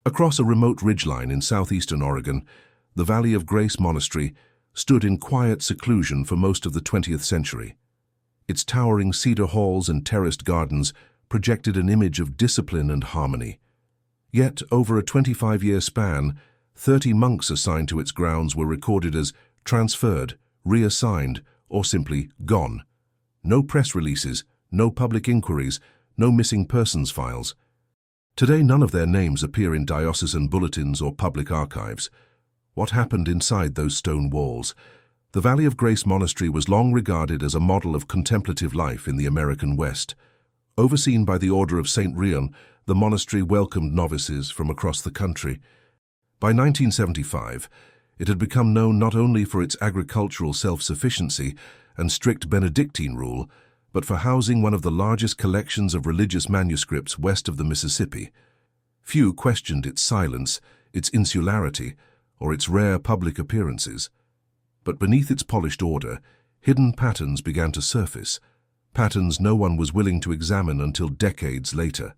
Across a remote ridgeline in southeastern Oregon, the Valley of Grace Monastery stood in quiet seclusion for most of the 20th century. Its towering cedar halls and terraced gardens projected an image of discipline and harmony. Yet, over a 25-year span, 30 monks assigned to its grounds were recorded as transferred, reassigned, or simply gone. No press releases, no public inquiries, no missing persons files. Today, none of their names appear in diocesan bulletins or public archives. What happened inside those stone walls? The Valley of Grace Monastery was long regarded as a model of contemplative life in the American West. Overseen by the Order of St. Rion, the monastery welcomed novices from across the country. By 1975, it had become known not only for its agricultural self-sufficiency and strict Benedictine rule, but for housing one of the largest collections of religious manuscripts west of the Mississippi. Few questioned its silence, its insularity, or its rare public appearances. But beneath its polished order, hidden patterns began to surface, patterns no one was willing to examine until decades later.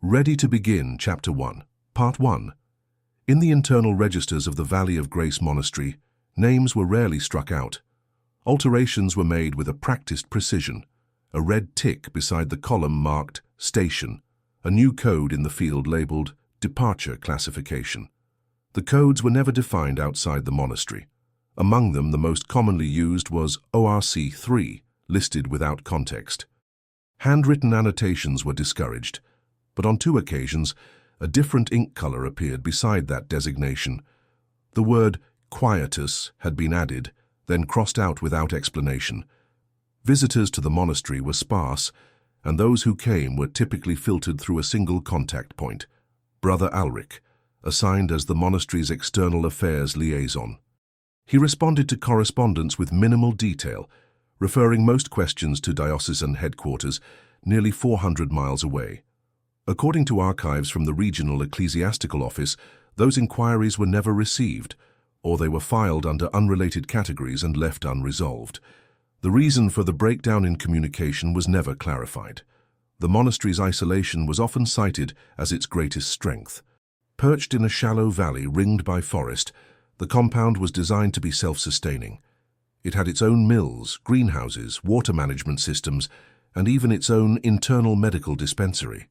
Ready to begin, Chapter 1, Part 1. In the internal registers of the Valley of Grace Monastery, names were rarely struck out. Alterations were made with a practiced precision, a red tick beside the column marked Station, a new code in the field labeled Departure Classification. The codes were never defined outside the monastery. Among them, the most commonly used was ORC 3, listed without context. Handwritten annotations were discouraged, but on 2 occasions, a different ink color appeared beside that designation. The word quietus had been added, then crossed out without explanation. Visitors to the monastery were sparse, and those who came were typically filtered through a single contact point, Brother Alric, assigned as the monastery's external affairs liaison. He responded to correspondence with minimal detail, referring most questions to diocesan headquarters, nearly 400 miles away. According to archives from the regional ecclesiastical office, those inquiries were never received, or they were filed under unrelated categories and left unresolved. The reason for the breakdown in communication was never clarified. The monastery's isolation was often cited as its greatest strength. Perched in a shallow valley ringed by forest, the compound was designed to be self-sustaining. It had its own mills, greenhouses, water management systems, and even its own internal medical dispensary.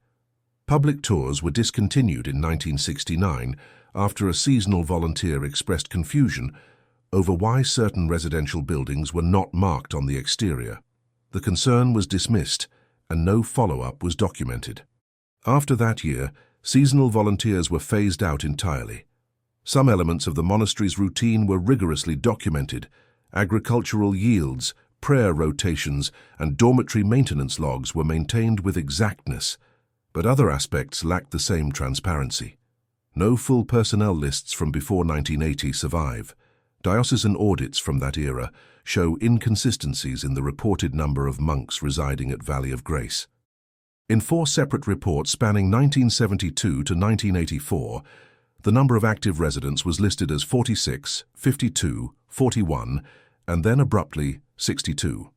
Public tours were discontinued in 1969 after a seasonal volunteer expressed confusion over why certain residential buildings were not marked on the exterior. The concern was dismissed, and no follow-up was documented. After that year, seasonal volunteers were phased out entirely. Some elements of the monastery's routine were rigorously documented. Agricultural yields, prayer rotations, and dormitory maintenance logs were maintained with exactness, but other aspects lacked the same transparency. No full personnel lists from before 1980 survive. Diocesan audits from that era show inconsistencies in the reported number of monks residing at Valley of Grace. In 4 separate reports spanning 1972 to 1984, the number of active residents was listed as 46, 52, 41, and then abruptly 62.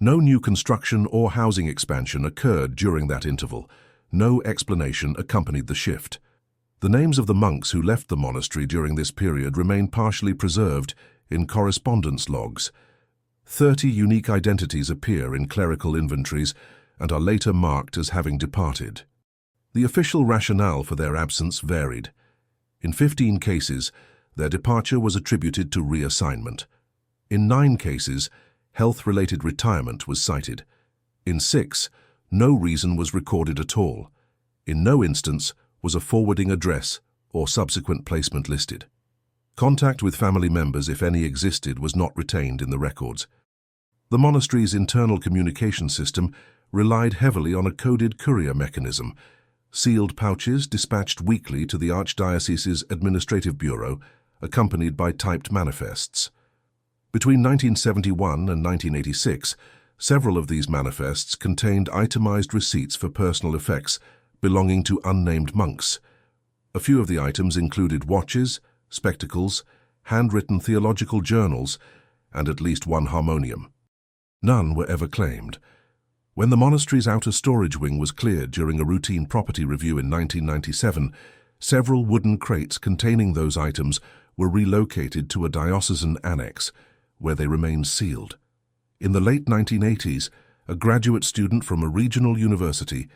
No new construction or housing expansion occurred during that interval. No explanation accompanied the shift. The names of the monks who left the monastery during this period remain partially preserved in correspondence logs. 30 unique identities appear in clerical inventories and are later marked as having departed. The official rationale for their absence varied. In 15 cases, their departure was attributed to reassignment. In 9 cases, health-related retirement was cited. In 6, no reason was recorded at all. In no instance was a forwarding address or subsequent placement listed. Contact with family members, if any existed, was not retained in the records. The monastery's internal communication system relied heavily on a coded courier mechanism, sealed pouches dispatched weekly to the Archdiocese's Administrative Bureau, accompanied by typed manifests. Between 1971 and 1986, several of these manifests contained itemized receipts for personal effects belonging to unnamed monks. A few of the items included watches, spectacles, handwritten theological journals, and at least 1 harmonium. None were ever claimed. When the monastery's outer storage wing was cleared during a routine property review in 1997, Several wooden crates containing those items were relocated to a diocesan annex, where they remained sealed. In the late 1980s, a graduate student from a regional university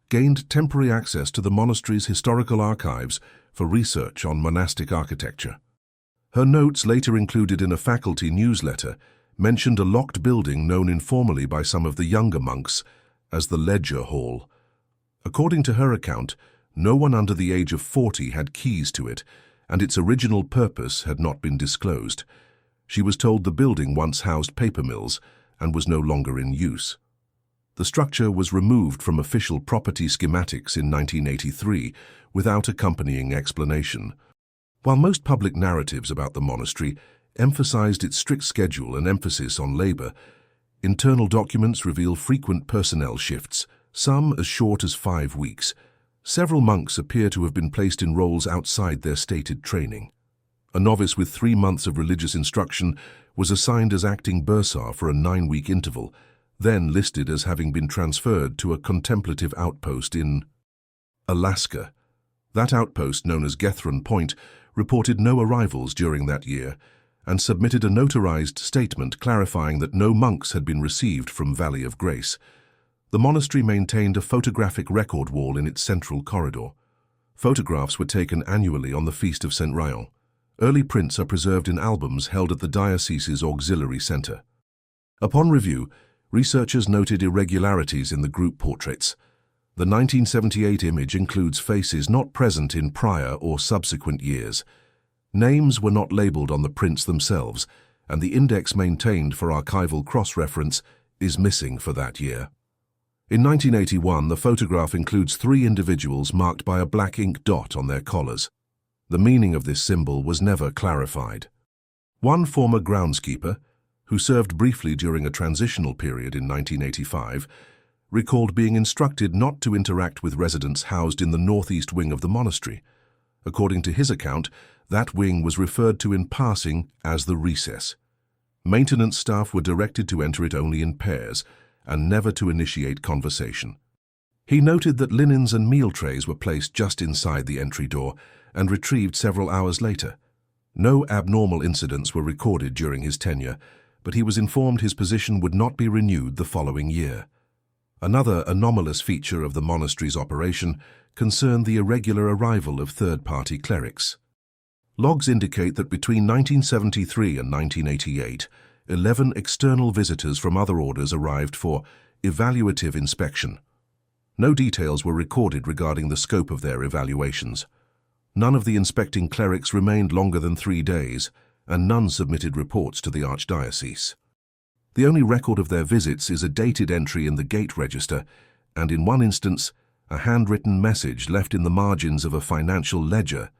gained temporary access to the monastery's historical archives for research on monastic architecture. Her notes, later included in a faculty newsletter, mentioned a locked building known informally by some of the younger monks as the Ledger Hall. According to her account, no one under the age of 40 had keys to it, and its original purpose had not been disclosed. She was told the building once housed paper mills and was no longer in use. The structure was removed from official property schematics in 1983 without accompanying explanation. While most public narratives about the monastery emphasized its strict schedule and emphasis on labor, internal documents reveal frequent personnel shifts, some as short as 5 weeks. Several monks appear to have been placed in roles outside their stated training. A novice with 3 months of religious instruction was assigned as acting bursar for a 9-week interval, then listed as having been transferred to a contemplative outpost in Alaska. That outpost, known as Gethron Point, reported no arrivals during that year and submitted a notarized statement clarifying that no monks had been received from Valley of Grace. The monastery maintained a photographic record wall in its central corridor. Photographs were taken annually on the Feast of St. Rayon. Early prints are preserved in albums held at the diocese's auxiliary center. Upon review, researchers noted irregularities in the group portraits. The 1978 image includes faces not present in prior or subsequent years. Names were not labeled on the prints themselves, and the index maintained for archival cross-reference is missing for that year. In 1981, the photograph includes 3 individuals marked by a black ink dot on their collars. The meaning of this symbol was never clarified. One former groundskeeper, who served briefly during a transitional period in 1985, recalled being instructed not to interact with residents housed in the northeast wing of the monastery. According to his account, that wing was referred to in passing as the recess. Maintenance staff were directed to enter it only in pairs and never to initiate conversation. He noted that linens and meal trays were placed just inside the entry door and retrieved several hours later. No abnormal incidents were recorded during his tenure, but he was informed his position would not be renewed the following year. Another anomalous feature of the monastery's operation concerned the irregular arrival of third-party clerics. Logs indicate that between 1973 and 1988, 11 external visitors from other orders arrived for evaluative inspection. No details were recorded regarding the scope of their evaluations. None of the inspecting clerics remained longer than 3 days, and none submitted reports to the archdiocese. The only record of their visits is a dated entry in the gate register, and in one instance, a handwritten message left in the margins of a financial ledger.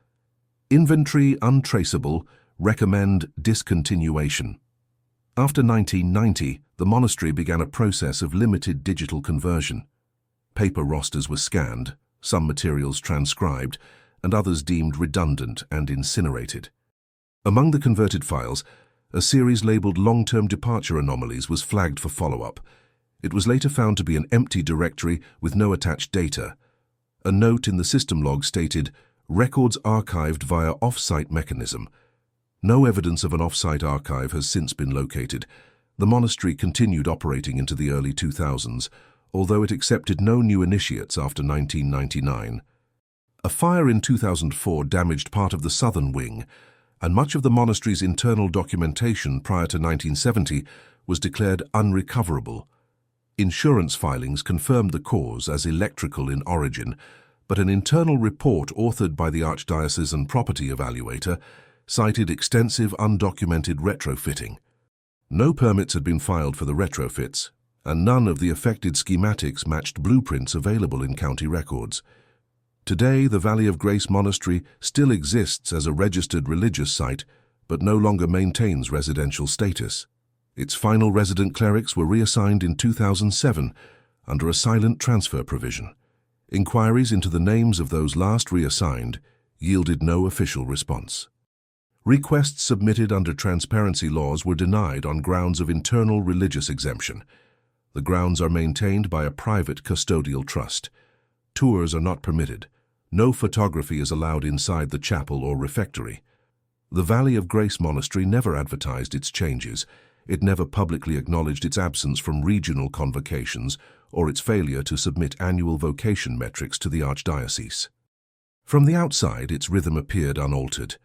Inventory untraceable, recommend discontinuation. After 1990, the monastery began a process of limited digital conversion. Paper rosters were scanned, some materials transcribed, and others deemed redundant and incinerated. Among the converted files, a series labeled long-term departure anomalies was flagged for follow-up. It was later found to be an empty directory with no attached data. A note in the system log stated, "Records archived via off-site mechanism." No evidence of an off-site archive has since been located. The monastery continued operating into the early 2000s, although it accepted no new initiates after 1999. A fire in 2004 damaged part of the southern wing, and much of the monastery's internal documentation prior to 1970 was declared unrecoverable. Insurance filings confirmed the cause as electrical in origin, but an internal report authored by the Archdiocesan Property Evaluator cited extensive undocumented retrofitting. No permits had been filed for the retrofits, and none of the affected schematics matched blueprints available in county records. Today, the Valley of Grace Monastery still exists as a registered religious site, but no longer maintains residential status. Its final resident clerics were reassigned in 2007 under a silent transfer provision. Inquiries into the names of those last reassigned yielded no official response. Requests submitted under transparency laws were denied on grounds of internal religious exemption. The grounds are maintained by a private custodial trust. Tours are not permitted. No photography is allowed inside the chapel or refectory. The Valley of Grace Monastery never advertised its changes. It never publicly acknowledged its absence from regional convocations or its failure to submit annual vocation metrics to the archdiocese. From the outside, its rhythm appeared unaltered.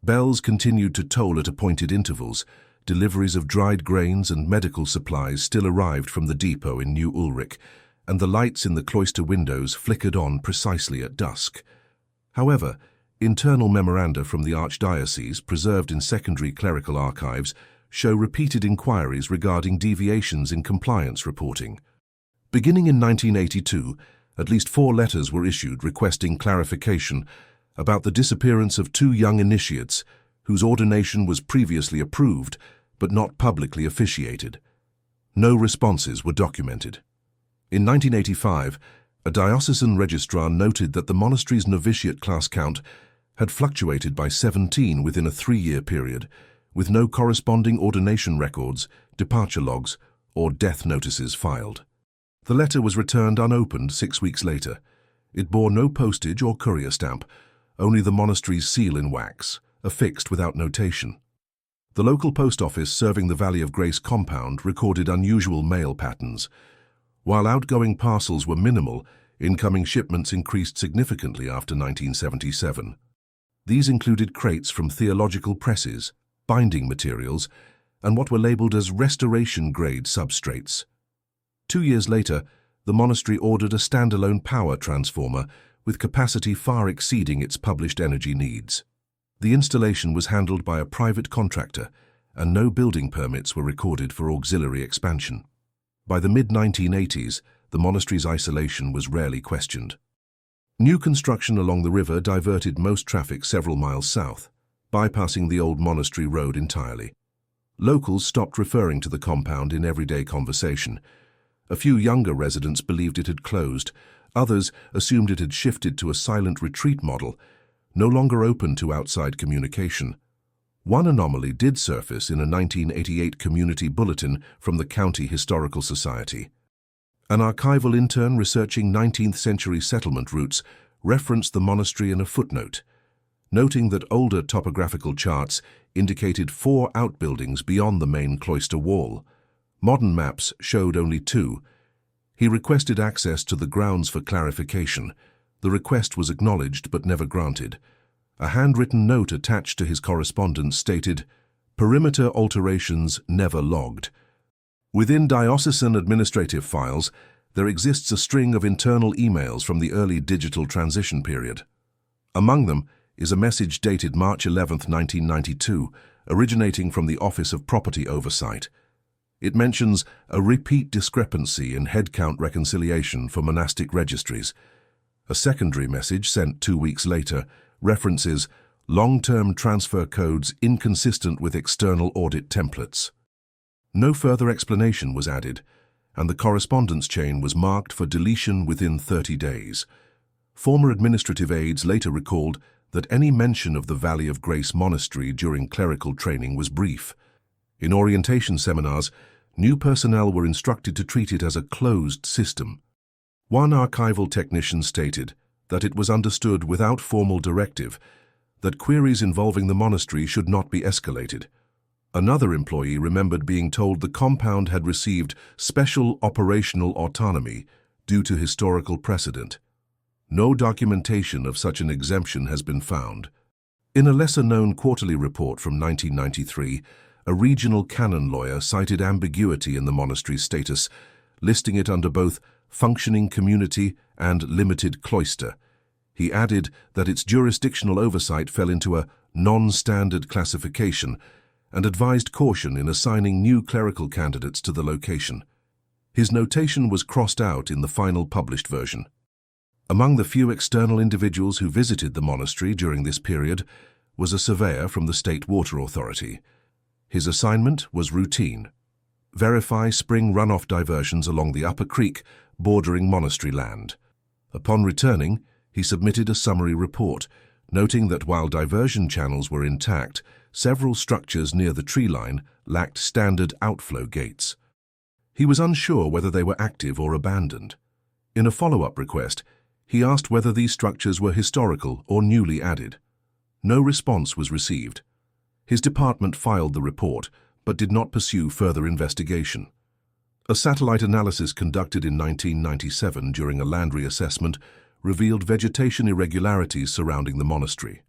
Bells continued to toll at appointed intervals. Deliveries of dried grains and medical supplies still arrived from the depot in New Ulrich, and the lights in the cloister windows flickered on precisely at dusk. However, internal memoranda from the archdiocese, preserved in secondary clerical archives, show repeated inquiries regarding deviations in compliance reporting. Beginning in 1982, at least 4 letters were issued requesting clarification about the disappearance of 2 young initiates whose ordination was previously approved but not publicly officiated. No responses were documented. In 1985, a diocesan registrar noted that the monastery's novitiate class count had fluctuated by 17 within a 3-year period, with no corresponding ordination records, departure logs, or death notices filed. The letter was returned unopened 6 weeks later. It bore no postage or courier stamp, only the monastery's seal in wax, affixed without notation. The local post office serving the Valley of Grace compound recorded unusual mail patterns. While outgoing parcels were minimal, incoming shipments increased significantly after 1977. These included crates from theological presses, binding materials, and what were labeled as restoration-grade substrates. 2 years later, the monastery ordered a standalone power transformer with capacity far exceeding its published energy needs. The installation was handled by a private contractor, and no building permits were recorded for auxiliary expansion. By the mid-1980s, the monastery's isolation was rarely questioned. New construction along the river diverted most traffic several miles south, bypassing the old monastery road entirely. Locals stopped referring to the compound in everyday conversation. A few younger residents believed it had closed. Others assumed it had shifted to a silent retreat model, no longer open to outside communication. One anomaly did surface in a 1988 community bulletin from the County Historical Society. An archival intern researching 19th-century settlement routes referenced the monastery in a footnote, noting that older topographical charts indicated 4 outbuildings beyond the main cloister wall. Modern maps showed only 2. He requested access to the grounds for clarification. The request was acknowledged but never granted. A handwritten note attached to his correspondence stated, "Perimeter alterations never logged." Within diocesan administrative files, there exists a string of internal emails from the early digital transition period. Among them is a message dated March 11, 1992, originating from the Office of Property Oversight. It mentions a repeat discrepancy in headcount reconciliation for monastic registries. A secondary message sent 2 weeks later references long-term transfer codes inconsistent with external audit templates. No further explanation was added, and the correspondence chain was marked for deletion within 30 days. Former administrative aides later recalled that any mention of the Valley of Grace Monastery during clerical training was brief. In orientation seminars, new personnel were instructed to treat it as a closed system. One archival technician stated that it was understood without formal directive that queries involving the monastery should not be escalated. Another employee remembered being told the compound had received special operational autonomy due to historical precedent. No documentation of such an exemption has been found. In a lesser-known quarterly report from 1993, a regional canon lawyer cited ambiguity in the monastery's status, listing it under both functioning community and limited cloister. He added that its jurisdictional oversight fell into a non-standard classification and advised caution in assigning new clerical candidates to the location. His notation was crossed out in the final published version. Among the few external individuals who visited the monastery during this period was a surveyor from the State Water Authority. His assignment was routine: verify spring runoff diversions along the upper creek bordering monastery land. Upon returning, he submitted a summary report, noting that while diversion channels were intact, several structures near the tree line lacked standard outflow gates. He was unsure whether they were active or abandoned. In a follow-up request, He asked whether these structures were historical or newly added. No response was received. His department filed the report, but did not pursue further investigation. A satellite analysis conducted in 1997 during a land reassessment revealed vegetation irregularities surrounding the monastery.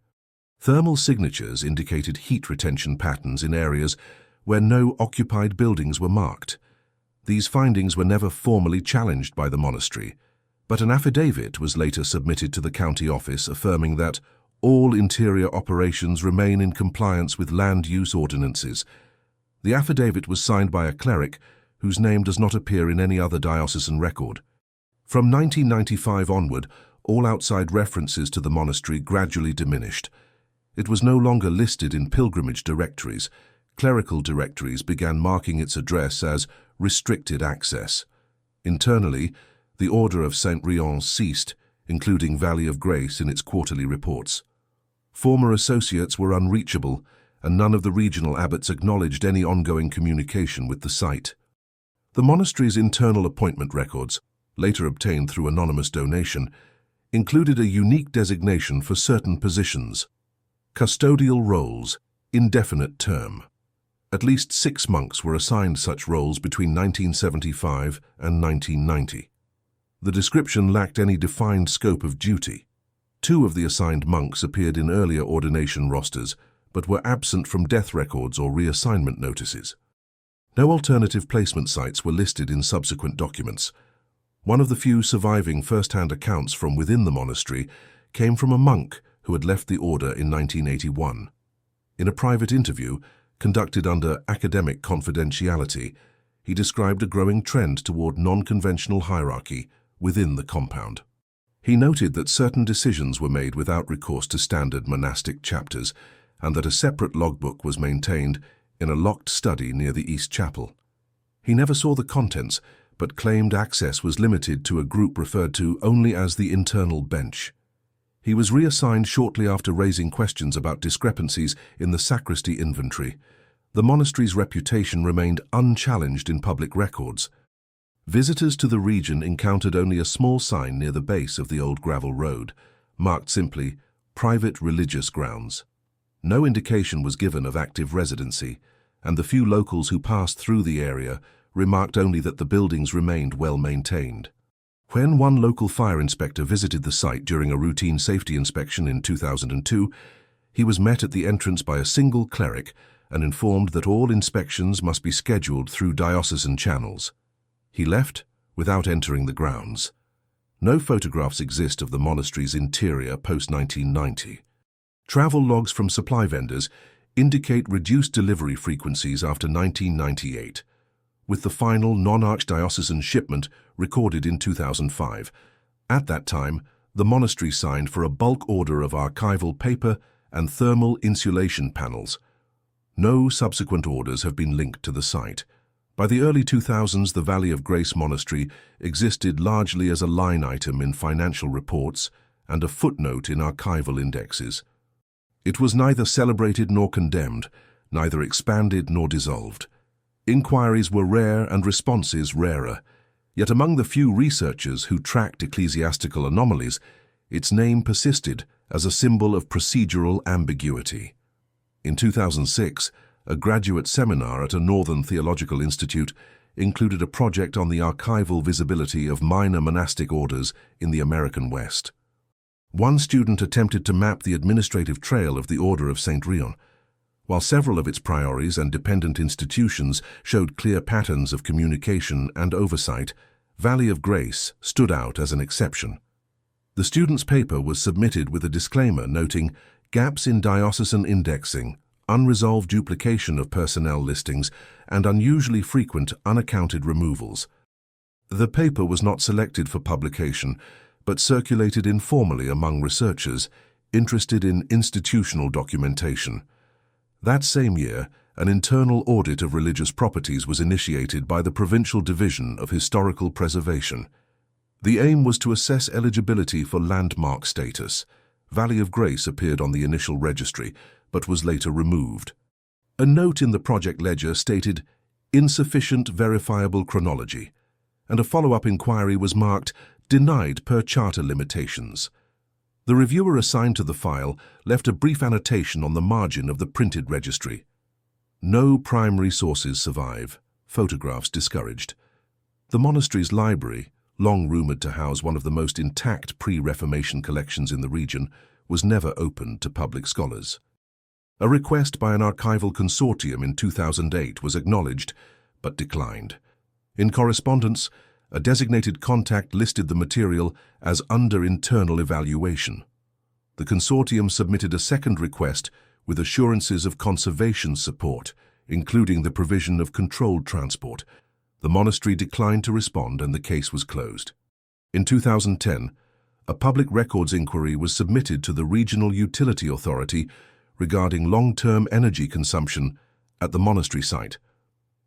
Thermal signatures indicated heat retention patterns in areas where no occupied buildings were marked. These findings were never formally challenged by the monastery, but an affidavit was later submitted to the county office affirming that all interior operations remain in compliance with land use ordinances. The affidavit was signed by a cleric whose name does not appear in any other diocesan record. From 1995 onward, all outside references to the monastery gradually diminished. It was no longer listed in pilgrimage directories. Clerical directories began marking its address as restricted access. Internally, the Order of St. Rion ceased, including Valley of Grace in its quarterly reports. Former associates were unreachable, and none of the regional abbots acknowledged any ongoing communication with the site. The monastery's internal appointment records, later obtained through anonymous donation, included a unique designation for certain positions. Custodial roles, indefinite term. At least 6 monks were assigned such roles between 1975 and 1990. The description lacked any defined scope of duty. 2 of the assigned monks appeared in earlier ordination rosters, but were absent from death records or reassignment notices. No alternative placement sites were listed in subsequent documents. One of the few surviving first-hand accounts from within the monastery came from a monk who had left the order in 1981. In a private interview, conducted under academic confidentiality, he described a growing trend toward non-conventional hierarchy within the compound. He noted that certain decisions were made without recourse to standard monastic chapters, and that a separate logbook was maintained in a locked study near the East Chapel. He never saw the contents, but claimed access was limited to a group referred to only as the internal bench. He was reassigned shortly after raising questions about discrepancies in the sacristy inventory. The monastery's reputation remained unchallenged in public records. Visitors to the region encountered only a small sign near the base of the old gravel road, marked simply, "Private Religious Grounds." No indication was given of active residency, and the few locals who passed through the area remarked only that the buildings remained well maintained. When one local fire inspector visited the site during a routine safety inspection in 2002, he was met at the entrance by a single cleric and informed that all inspections must be scheduled through diocesan channels. He left without entering the grounds. No photographs exist of the monastery's interior post-1990. Travel logs from supply vendors indicate reduced delivery frequencies after 1998, with the final non-archdiocesan shipment recorded in 2005. At that time, the monastery signed for a bulk order of archival paper and thermal insulation panels. No subsequent orders have been linked to the site. By the early 2000s, the Valley of Grace Monastery existed largely as a line item in financial reports and a footnote in archival indexes. It was neither celebrated nor condemned, neither expanded nor dissolved. Inquiries were rare and responses rarer, yet among the few researchers who tracked ecclesiastical anomalies, its name persisted as a symbol of procedural ambiguity. In 2006, a graduate seminar at a Northern Theological Institute included a project on the archival visibility of minor monastic orders in the American West. One student attempted to map the administrative trail of the Order of St. Rion. While several of its priories and dependent institutions showed clear patterns of communication and oversight, Valley of Grace stood out as an exception. The student's paper was submitted with a disclaimer noting gaps in diocesan indexing, unresolved duplication of personnel listings, and unusually frequent unaccounted removals. The paper was not selected for publication, but circulated informally among researchers interested in institutional documentation. That same year, an internal audit of religious properties was initiated by the Provincial Division of Historical Preservation. The aim was to assess eligibility for landmark status. Valley of Grace appeared on the initial registry, but was later removed. A note in the project ledger stated, "Insufficient verifiable chronology," and a follow-up inquiry was marked, denied per charter limitations. The reviewer assigned to the file left a brief annotation on the margin of the printed registry. No primary sources survive, photographs discouraged. The monastery's library, long rumored to house one of the most intact pre-Reformation collections in the region, was never opened to public scholars. A request by an archival consortium in 2008 was acknowledged, but declined. In correspondence, a designated contact listed the material as under internal evaluation. The consortium submitted a second request with assurances of conservation support, including the provision of controlled transport. The monastery declined to respond and the case was closed. In 2010, a public records inquiry was submitted to the Regional Utility Authority regarding long-term energy consumption at the monastery site.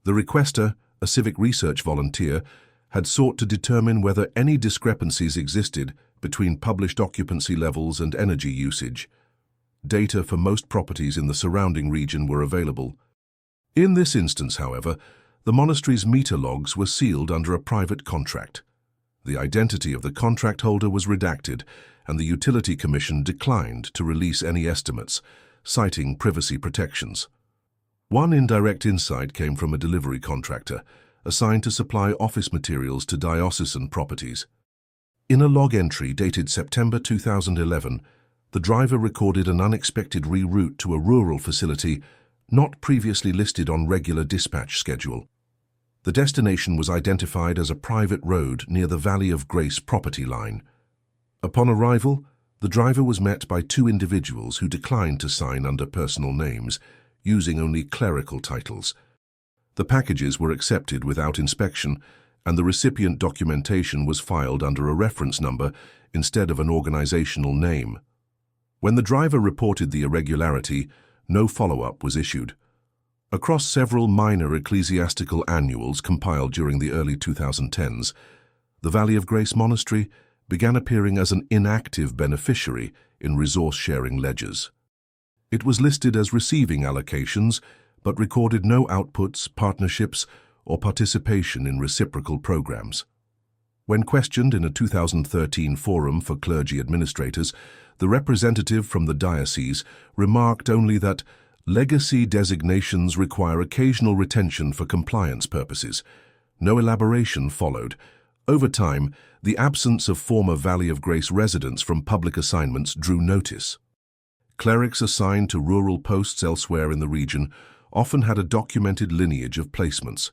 The requester, a civic research volunteer, had sought to determine whether any discrepancies existed between published occupancy levels and energy usage. Data for most properties in the surrounding region were available. In this instance, however, the monastery's meter logs were sealed under a private contract. The identity of the contract holder was redacted, and the Utility Commission declined to release any estimates, citing privacy protections. One indirect insight came from a delivery contractor, assigned to supply office materials to diocesan properties. In a log entry dated September 2011, the driver recorded an unexpected reroute to a rural facility not previously listed on regular dispatch schedule. The destination was identified as a private road near the Valley of Grace property line. Upon arrival, the driver was met by two individuals who declined to sign under personal names, using only clerical titles. The packages were accepted without inspection, and the recipient documentation was filed under a reference number instead of an organizational name. When the driver reported the irregularity, no follow-up was issued. Across several minor ecclesiastical annuals compiled during the early 2010s, the Valley of Grace Monastery began appearing as an inactive beneficiary in resource-sharing ledgers. It was listed as receiving allocations, but recorded no outputs, partnerships, or participation in reciprocal programs. When questioned in a 2013 forum for clergy administrators, the representative from the diocese remarked only that legacy designations require occasional retention for compliance purposes. No elaboration followed. Over time, the absence of former Valley of Grace residents from public assignments drew notice. Clerics assigned to rural posts elsewhere in the region often had a documented lineage of placements.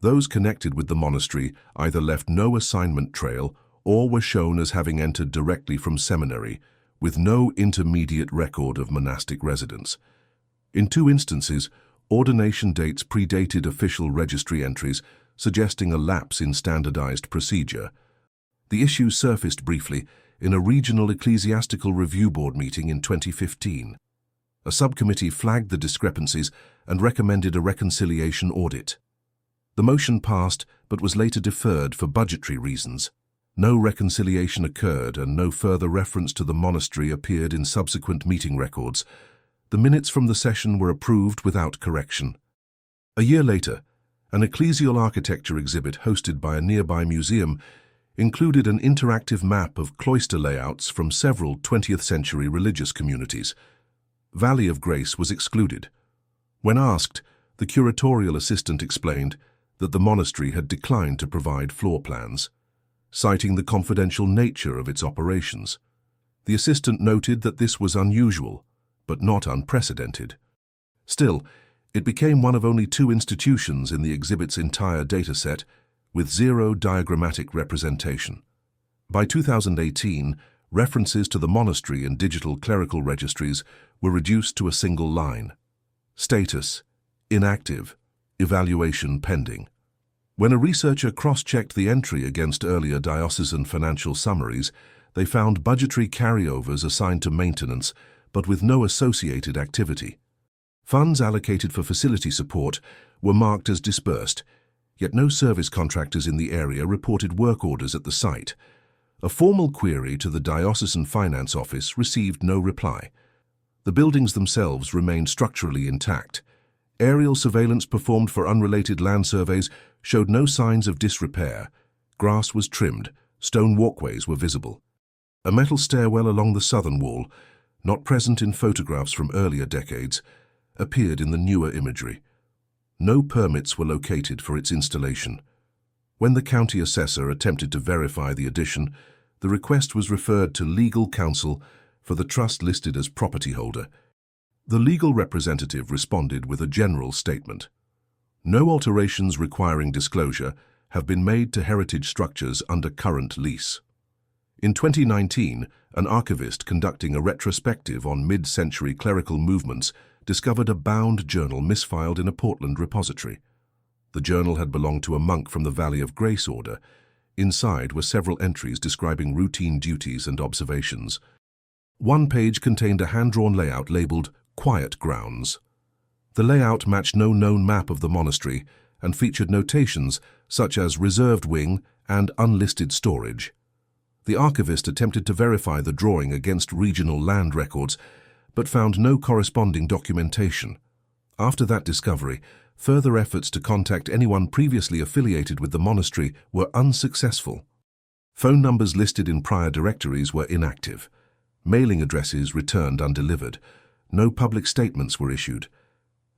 Those connected with the monastery either left no assignment trail or were shown as having entered directly from seminary, with no intermediate record of monastic residence. In two instances, ordination dates predated official registry entries, suggesting a lapse in standardized procedure. The issue surfaced briefly in a regional ecclesiastical review board meeting in 2015. A subcommittee flagged the discrepancies and recommended a reconciliation audit. The motion passed but was later deferred for budgetary reasons. No reconciliation occurred and no further reference to the monastery appeared in subsequent meeting records. The minutes from the session were approved without correction. A year later, an ecclesial architecture exhibit hosted by a nearby museum included an interactive map of cloister layouts from several 20th century religious communities. Valley of Grace was excluded. When asked, the curatorial assistant explained that the monastery had declined to provide floor plans, citing the confidential nature of its operations. The assistant noted that this was unusual, but not unprecedented. Still, it became one of only two institutions in the exhibit's entire dataset with zero diagrammatic representation. By 2018, references to the monastery in digital clerical registries were reduced to a single line. Status: inactive, evaluation pending. When a researcher cross-checked the entry against earlier diocesan financial summaries, they found budgetary carryovers assigned to maintenance, but with no associated activity. Funds allocated for facility support were marked as disbursed, yet no service contractors in the area reported work orders at the site. A formal query to the Diocesan Finance Office received no reply. The buildings themselves remained structurally intact. Aerial surveillance performed for unrelated land surveys showed no signs of disrepair. Grass was trimmed, Stone walkways were visible. A metal stairwell along the southern wall, not present in photographs from earlier decades, appeared in the newer imagery. No permits were located for its installation. When the county assessor attempted to verify the addition, the request was referred to legal counsel for the trust listed as property holder. The legal representative responded with a general statement. No alterations requiring disclosure have been made to heritage structures under current lease. In 2019, an archivist conducting a retrospective on mid-century clerical movements discovered a bound journal misfiled in a Portland repository. The journal had belonged to a monk from the Valley of Grace order. Inside were several entries describing routine duties and observations. One page contained a hand-drawn layout labeled Quiet Grounds. The layout matched no known map of the monastery and featured notations such as reserved wing and unlisted storage. The archivist attempted to verify the drawing against regional land records, but found no corresponding documentation. After that discovery, further efforts to contact anyone previously affiliated with the monastery were unsuccessful. Phone numbers listed in prior directories were inactive. Mailing addresses returned undelivered. No public statements were issued.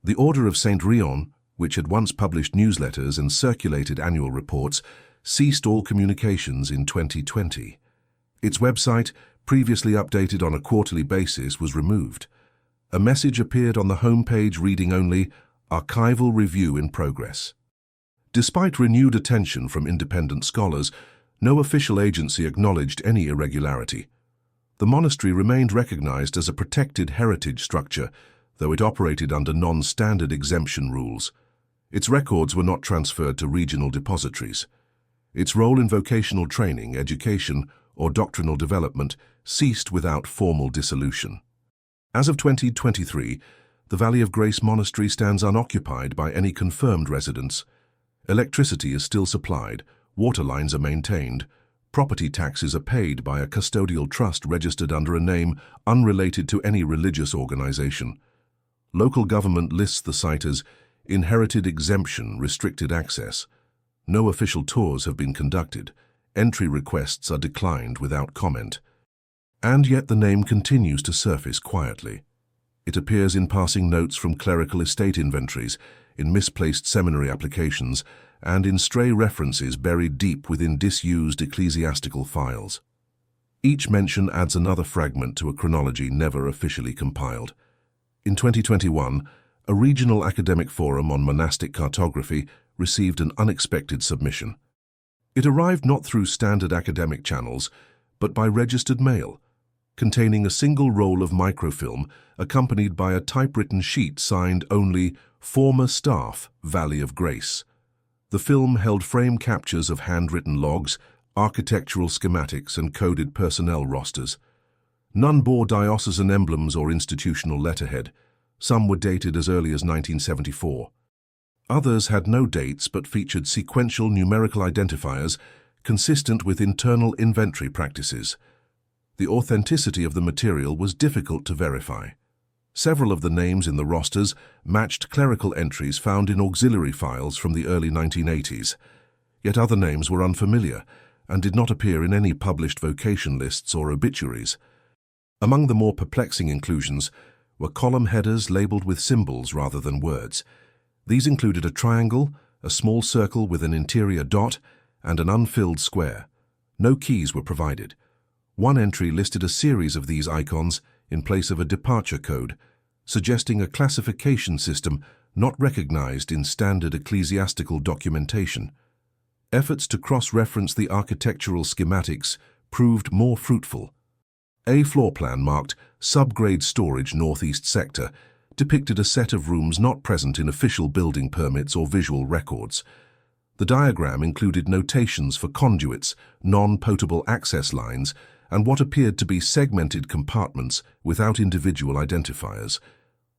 The Order of St. Rion, which had once published newsletters and circulated annual reports, ceased all communications in 2020. Its website, previously updated on a quarterly basis, was removed. A message appeared on the homepage reading only, "Archival Review in Progress." Despite renewed attention from independent scholars, no official agency acknowledged any irregularity. The monastery remained recognized as a protected heritage structure, though it operated under non-standard exemption rules. Its records were not transferred to regional depositories. Its role in vocational training, education, or doctrinal development ceased without formal dissolution. As of 2023, the Valley of Grace Monastery stands unoccupied by any confirmed residents. Electricity is still supplied, water lines are maintained, property taxes are paid by a custodial trust registered under a name unrelated to any religious organization. Local government lists the site as Inherited Exemption, Restricted Access. No official tours have been conducted. Entry requests are declined without comment. And yet the name continues to surface quietly. It appears in passing notes from clerical estate inventories, in misplaced seminary applications, and in stray references buried deep within disused ecclesiastical files. Each mention adds another fragment to a chronology never officially compiled. In 2021, a regional academic forum on monastic cartography received an unexpected submission. It arrived not through standard academic channels, but by registered mail, containing a single roll of microfilm accompanied by a typewritten sheet signed only "Former Staff, Valley of Grace." The film held frame captures of handwritten logs, architectural schematics, and coded personnel rosters. None bore diocesan emblems or institutional letterhead. Some were dated as early as 1974. Others had no dates but featured sequential numerical identifiers consistent with internal inventory practices. The authenticity of the material was difficult to verify. Several of the names in the rosters matched clerical entries found in auxiliary files from the early 1980s, yet other names were unfamiliar and did not appear in any published vocation lists or obituaries. Among the more perplexing inclusions were column headers labeled with symbols rather than words. These included a triangle, a small circle with an interior dot, and an unfilled square. No keys were provided. One entry listed a series of these icons in place of a departure code, suggesting a classification system not recognized in standard ecclesiastical documentation. Efforts to cross-reference the architectural schematics proved more fruitful. A floor plan marked Subgrade Storage Northeast Sector depicted a set of rooms not present in official building permits or visual records. The diagram included notations for conduits, non-potable access lines, and what appeared to be segmented compartments without individual identifiers.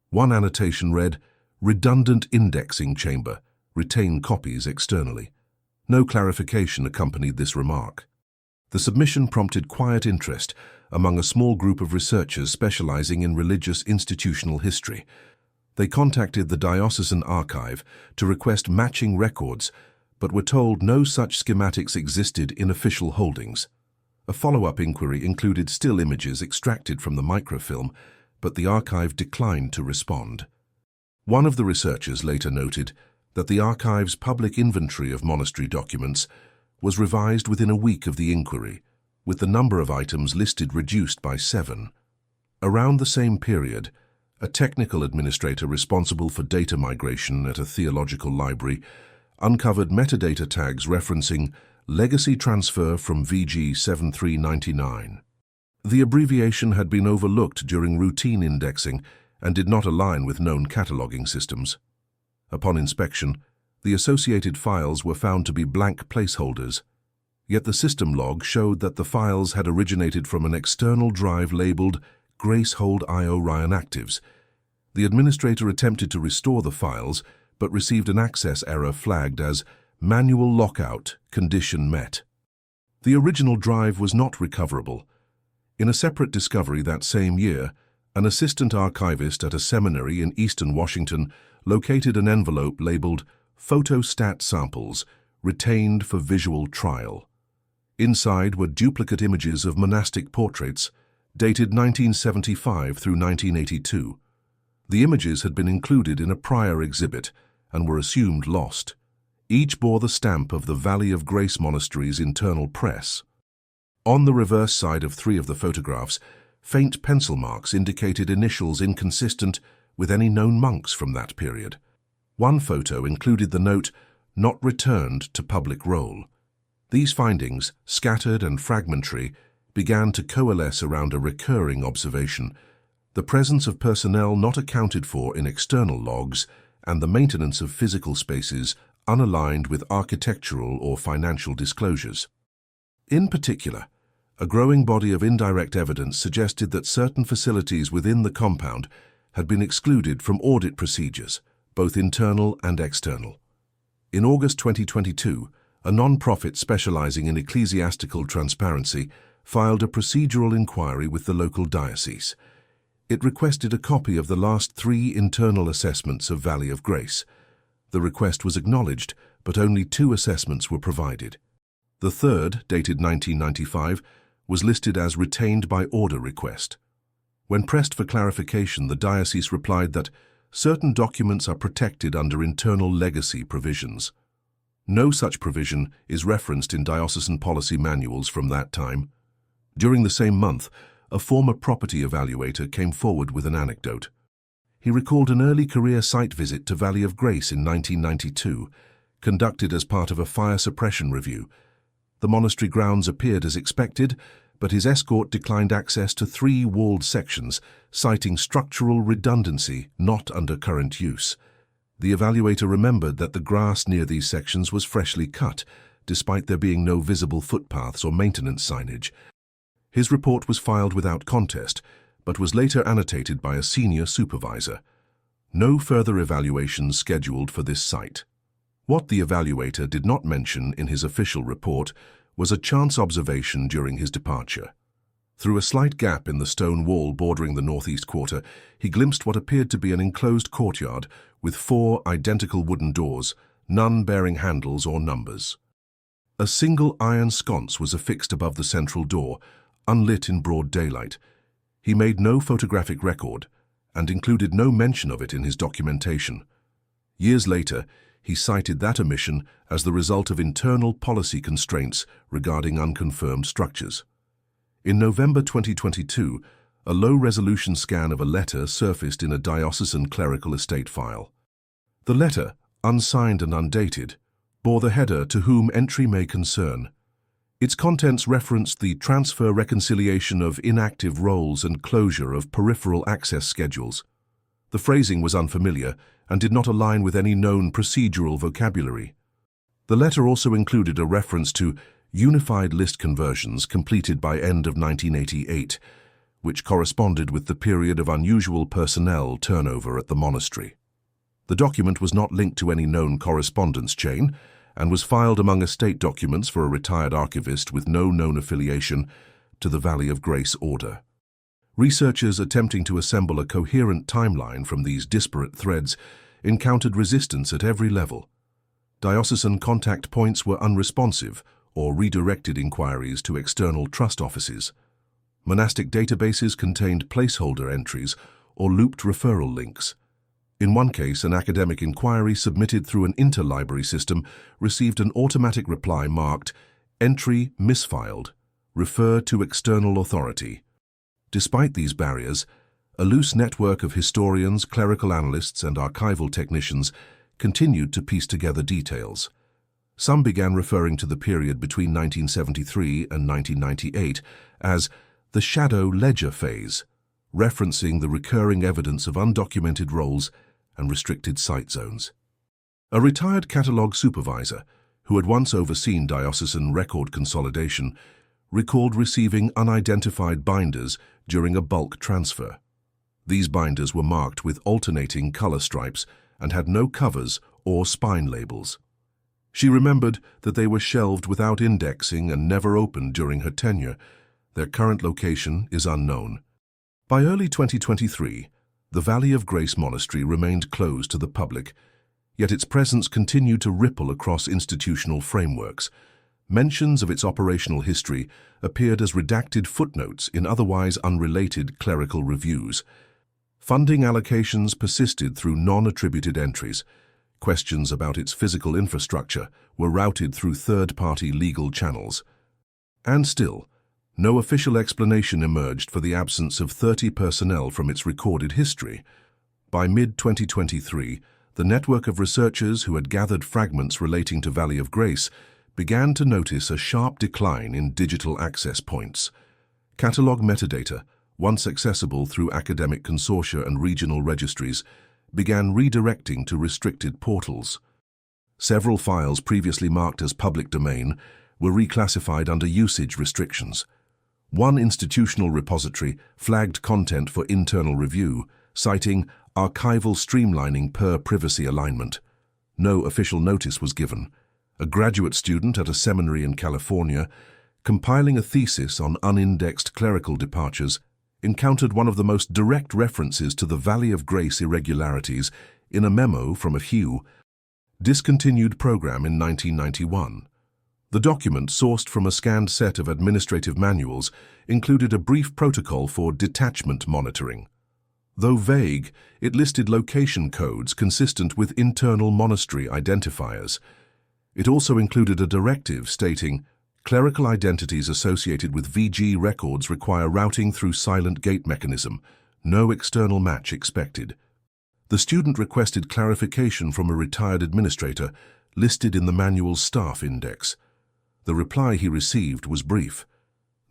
One annotation read, "Redundant indexing chamber, retain copies externally." No clarification accompanied this remark. The submission prompted quiet interest among a small group of researchers specializing in religious institutional history. They contacted the diocesan archive to request matching records, but were told no such schematics existed in official holdings. A follow-up inquiry included still images extracted from the microfilm, but the archive declined to respond. One of the researchers later noted that the archive's public inventory of monastery documents was revised within a week of the inquiry, with the number of items listed reduced by 7. Around the same period, a technical administrator responsible for data migration at a theological library uncovered metadata tags referencing legacy transfer from VG 7399. The abbreviation had been overlooked during routine indexing and did not align with known cataloging systems. Upon inspection, the associated files were found to be blank placeholders, yet the system log showed that the files had originated from an external drive labeled Gracehold IO Ryan Actives. The administrator attempted to restore the files, but received an access error flagged as Manual Lockout, Condition Met. The original drive was not recoverable. In a separate discovery that same year, an assistant archivist at a seminary in eastern Washington located an envelope labeled Photostat Samples, Retained for Visual Trial. Inside were duplicate images of monastic portraits, dated 1975 through 1982. The images had been included in a prior exhibit and were assumed lost. Each bore the stamp of the Valley of Grace Monastery's internal press. On the reverse side of 3 of the photographs, faint pencil marks indicated initials inconsistent with any known monks from that period. One photo included the note, "Not returned to public roll." These findings, scattered and fragmentary, began to coalesce around a recurring observation: the presence of personnel not accounted for in external logs and the maintenance of physical spaces unaligned with architectural or financial disclosures. In particular, a growing body of indirect evidence suggested that certain facilities within the compound had been excluded from audit procedures, both internal and external. In August 2022, a non-profit specializing in ecclesiastical transparency filed a procedural inquiry with the local diocese. It requested a copy of the last 3 internal assessments of Valley of Grace. The request was acknowledged, but only 2 assessments were provided. The third, dated 1995, was listed as retained by order request. When pressed for clarification, the diocese replied that certain documents are protected under internal legacy provisions. No such provision is referenced in diocesan policy manuals from that time. During the same month, a former property evaluator came forward with an anecdote. He recalled an early career site visit to Valley of Grace in 1992, conducted as part of a fire suppression review. The monastery grounds appeared as expected, but his escort declined access to 3 walled sections, citing structural redundancy not under current use. The evaluator remembered that the grass near these sections was freshly cut, despite there being no visible footpaths or maintenance signage. His report was filed without contest, but was later annotated by a senior supervisor. No further evaluations scheduled for this site. What the evaluator did not mention in his official report was a chance observation during his departure. Through a slight gap in the stone wall bordering the northeast quarter, he glimpsed what appeared to be an enclosed courtyard with 4 identical wooden doors, none bearing handles or numbers. A single iron sconce was affixed above the central door, unlit in broad daylight. He made no photographic record and included no mention of it in his documentation. Years later, he cited that omission as the result of internal policy constraints regarding unconfirmed structures. In November 2022, a low-resolution scan of a letter surfaced in a diocesan clerical estate file. The letter, unsigned and undated, bore the header "To whom entry may concern." Its contents referenced the transfer reconciliation of inactive roles and closure of peripheral access schedules. The phrasing was unfamiliar and did not align with any known procedural vocabulary. The letter also included a reference to unified list conversions completed by end of 1988, which corresponded with the period of unusual personnel turnover at the monastery. The document was not linked to any known correspondence chain and was filed among estate documents for a retired archivist with no known affiliation to the Valley of Grace order. Researchers attempting to assemble a coherent timeline from these disparate threads encountered resistance at every level. Diocesan contact points were unresponsive or redirected inquiries to external trust offices. Monastic databases contained placeholder entries or looped referral links. In one case, an academic inquiry submitted through an interlibrary system received an automatic reply marked "Entry misfiled. Refer to external authority." Despite these barriers, a loose network of historians, clerical analysts, and archival technicians continued to piece together details. Some began referring to the period between 1973 and 1998 as the shadow ledger phase, referencing the recurring evidence of undocumented roles and restricted site zones. A retired catalogue supervisor, who had once overseen diocesan record consolidation, recalled receiving unidentified binders during a bulk transfer. These binders were marked with alternating color stripes and had no covers or spine labels. She remembered that they were shelved without indexing and never opened during her tenure. Their current location is unknown. By early 2023, the Valley of Grace Monastery remained closed to the public, yet its presence continued to ripple across institutional frameworks. Mentions of its operational history appeared as redacted footnotes in otherwise unrelated clerical reviews. Funding allocations persisted through non-attributed entries. Questions about its physical infrastructure were routed through third-party legal channels. And still, no official explanation emerged for the absence of 30 personnel from its recorded history. By mid-2023, the network of researchers who had gathered fragments relating to Valley of Grace began to notice a sharp decline in digital access points. Catalogue metadata, once accessible through academic consortia and regional registries, began redirecting to restricted portals. Several files previously marked as public domain were reclassified under usage restrictions. One institutional repository flagged content for internal review, citing archival streamlining per privacy alignment. No official notice was given. A graduate student at a seminary in California, compiling a thesis on unindexed clerical departures, encountered one of the most direct references to the Valley of Grace irregularities in a memo from a discontinued program in 1991. The document, sourced from a scanned set of administrative manuals, included a brief protocol for detachment monitoring. Though vague, it listed location codes consistent with internal monastery identifiers. It also included a directive stating, "Clerical identities associated with VG records require routing through silent gate mechanism. No external match expected." The student requested clarification from a retired administrator listed in the manual's staff index. The reply he received was brief.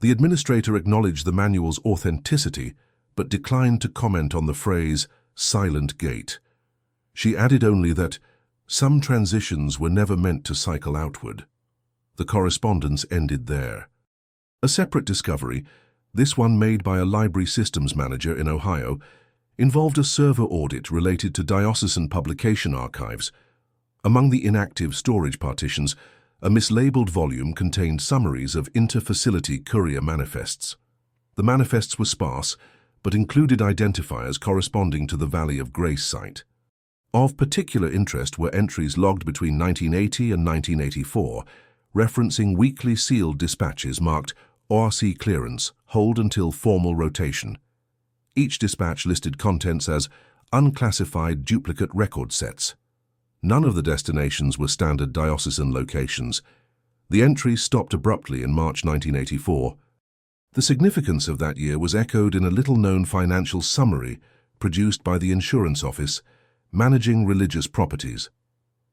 The administrator acknowledged the manual's authenticity, but declined to comment on the phrase "silent gate." She added only that some transitions were never meant to cycle outward. The correspondence ended there. A separate discovery, this one made by a library systems manager in Ohio, involved a server audit related to diocesan publication archives. Among the inactive storage partitions, a mislabeled volume contained summaries of inter-facility courier manifests. The manifests were sparse, but included identifiers corresponding to the Valley of Grace site. Of particular interest were entries logged between 1980 and 1984, referencing weekly sealed dispatches marked ORC clearance, hold until formal rotation. Each dispatch listed contents as unclassified duplicate record sets. None of the destinations were standard diocesan locations. The entries stopped abruptly in March 1984. The significance of that year was echoed in a little-known financial summary produced by the Insurance Office, Managing Religious Properties.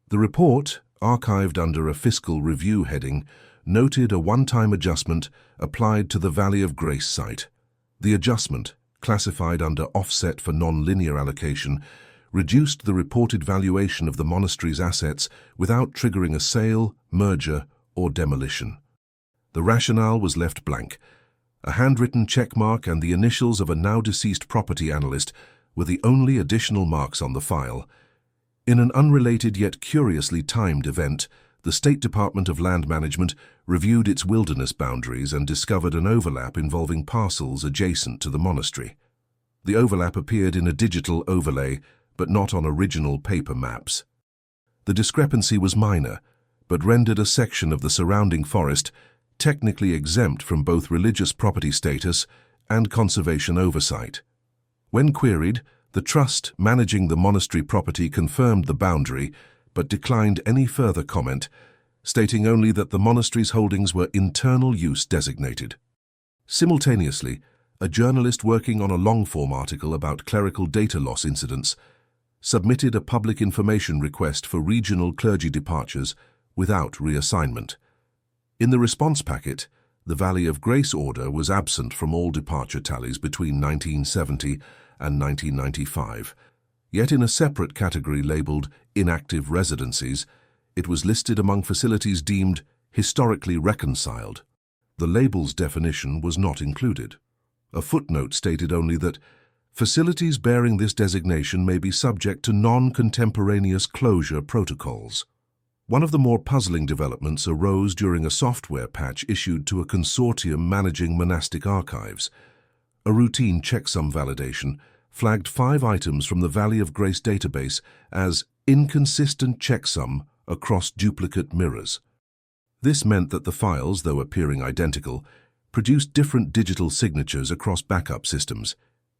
The report, archived under a fiscal review heading, noted a one-time adjustment applied to the Valley of Grace site. The adjustment, classified under offset for non-linear allocation, reduced the reported valuation of the monastery's assets without triggering a sale, merger, or demolition. The rationale was left blank. A handwritten checkmark and the initials of a now-deceased property analyst were the only additional marks on the file. In an unrelated yet curiously timed event, the State Department of Land Management reviewed its wilderness boundaries and discovered an overlap involving parcels adjacent to the monastery. The overlap appeared in a digital overlay, but not on original paper maps. The discrepancy was minor, but rendered a section of the surrounding forest technically exempt from both religious property status and conservation oversight. When queried, the trust managing the monastery property confirmed the boundary, but declined any further comment, stating only that the monastery's holdings were internal use designated. Simultaneously, a journalist working on a long-form article about clerical data loss incidents submitted a public information request for regional clergy departures without reassignment. In the response packet, the Valley of Grace order was absent from all departure tallies between 1970 and 1995, yet in a separate category labeled inactive residencies, it was listed among facilities deemed historically reconciled. The label's definition was not included. A footnote stated only that facilities bearing this designation may be subject to non-contemporaneous closure protocols. One of the more puzzling developments arose during a software patch issued to a consortium managing monastic archives. A routine checksum validation flagged 5 items from the Valley of Grace database as inconsistent checksum across duplicate mirrors. This meant that the files, though appearing identical, produced different digital signatures across backup systems.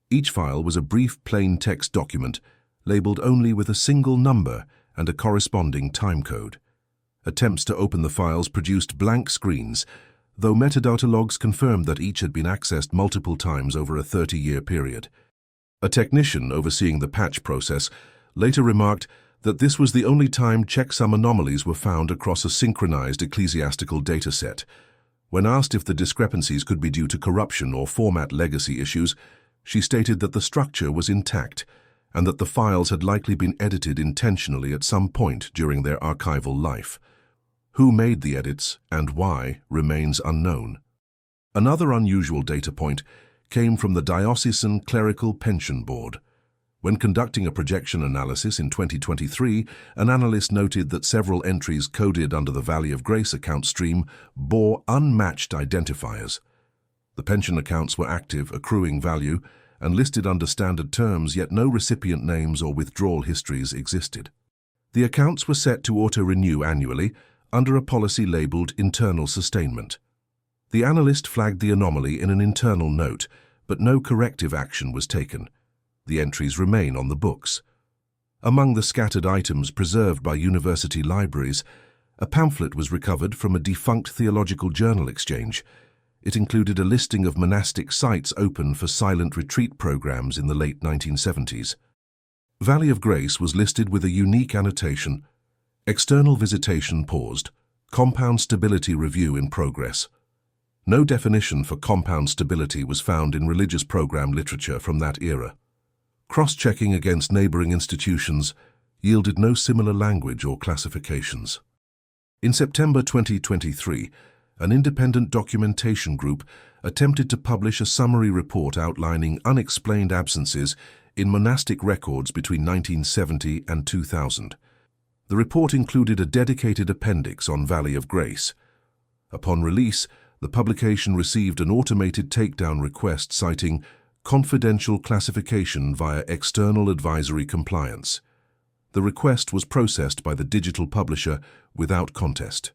Each file was a brief plain text document, labeled only with a single number and a corresponding timecode. Attempts to open the files produced blank screens, though metadata logs confirmed that each had been accessed multiple times over a 30-year period. A technician overseeing the patch process later remarked that this was the only time checksum anomalies were found across a synchronized ecclesiastical dataset. When asked if the discrepancies could be due to corruption or format legacy issues, she stated that the structure was intact and that the files had likely been edited intentionally at some point during their archival life. Who made the edits and why remains unknown. Another unusual data point came from the Diocesan Clerical Pension Board. When conducting a projection analysis in 2023, an analyst noted that several entries coded under the Valley of Grace account stream bore unmatched identifiers. The pension accounts were active, accruing value, and listed under standard terms, yet no recipient names or withdrawal histories existed. The accounts were set to auto-renew annually under a policy labeled internal sustainment. The analyst flagged the anomaly in an internal note, but no corrective action was taken. The entries remain on the books. Among the scattered items preserved by university libraries, a pamphlet was recovered from a defunct theological journal exchange. It included a listing of monastic sites open for silent retreat programs in the late 1970s. Valley of Grace was listed with a unique annotation: external visitation paused, compound stability review in progress. No definition for compound stability was found in religious program literature from that era. Cross-checking against neighboring institutions yielded no similar language or classifications. In September 2023, an independent documentation group attempted to publish a summary report outlining unexplained absences in monastic records between 1970 and 2000. The report included a dedicated appendix on Valley of Grace. Upon release, the publication received an automated takedown request citing confidential classification via external advisory compliance. The request was processed by the digital publisher without contest.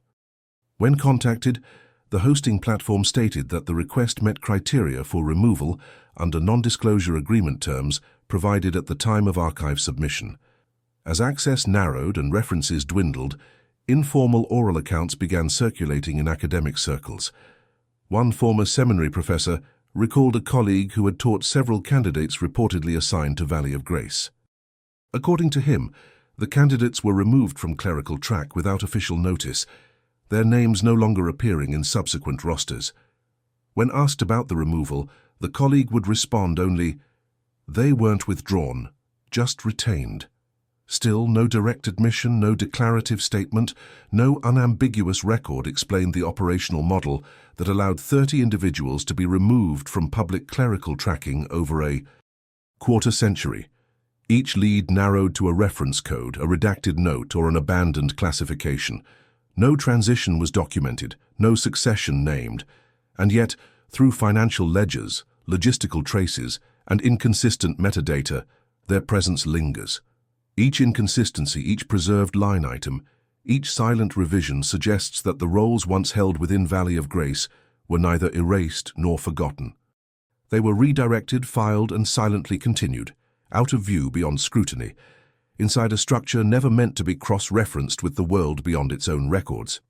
When contacted, the hosting platform stated that the request met criteria for removal under non-disclosure agreement terms provided at the time of archive submission. As access narrowed and references dwindled, informal oral accounts began circulating in academic circles. One former seminary professor recalled a colleague who had taught several candidates reportedly assigned to Valley of Grace. According to him, the candidates were removed from clerical track without official notice, their names no longer appearing in subsequent rosters. When asked about the removal, the colleague would respond only, "They weren't withdrawn, just retained." Still, no direct admission, no declarative statement, no unambiguous record explained the operational model that allowed 30 individuals to be removed from public clerical tracking over a quarter century. Each lead narrowed to a reference code, a redacted note, or an abandoned classification. No transition was documented, no succession named, and yet, through financial ledgers, logistical traces, and inconsistent metadata, their presence lingers. Each inconsistency, each preserved line item, each silent revision suggests that the roles once held within Valley of Grace were neither erased nor forgotten. They were redirected, filed, and silently continued, out of view beyond scrutiny, inside a structure never meant to be cross-referenced with the world beyond its own records.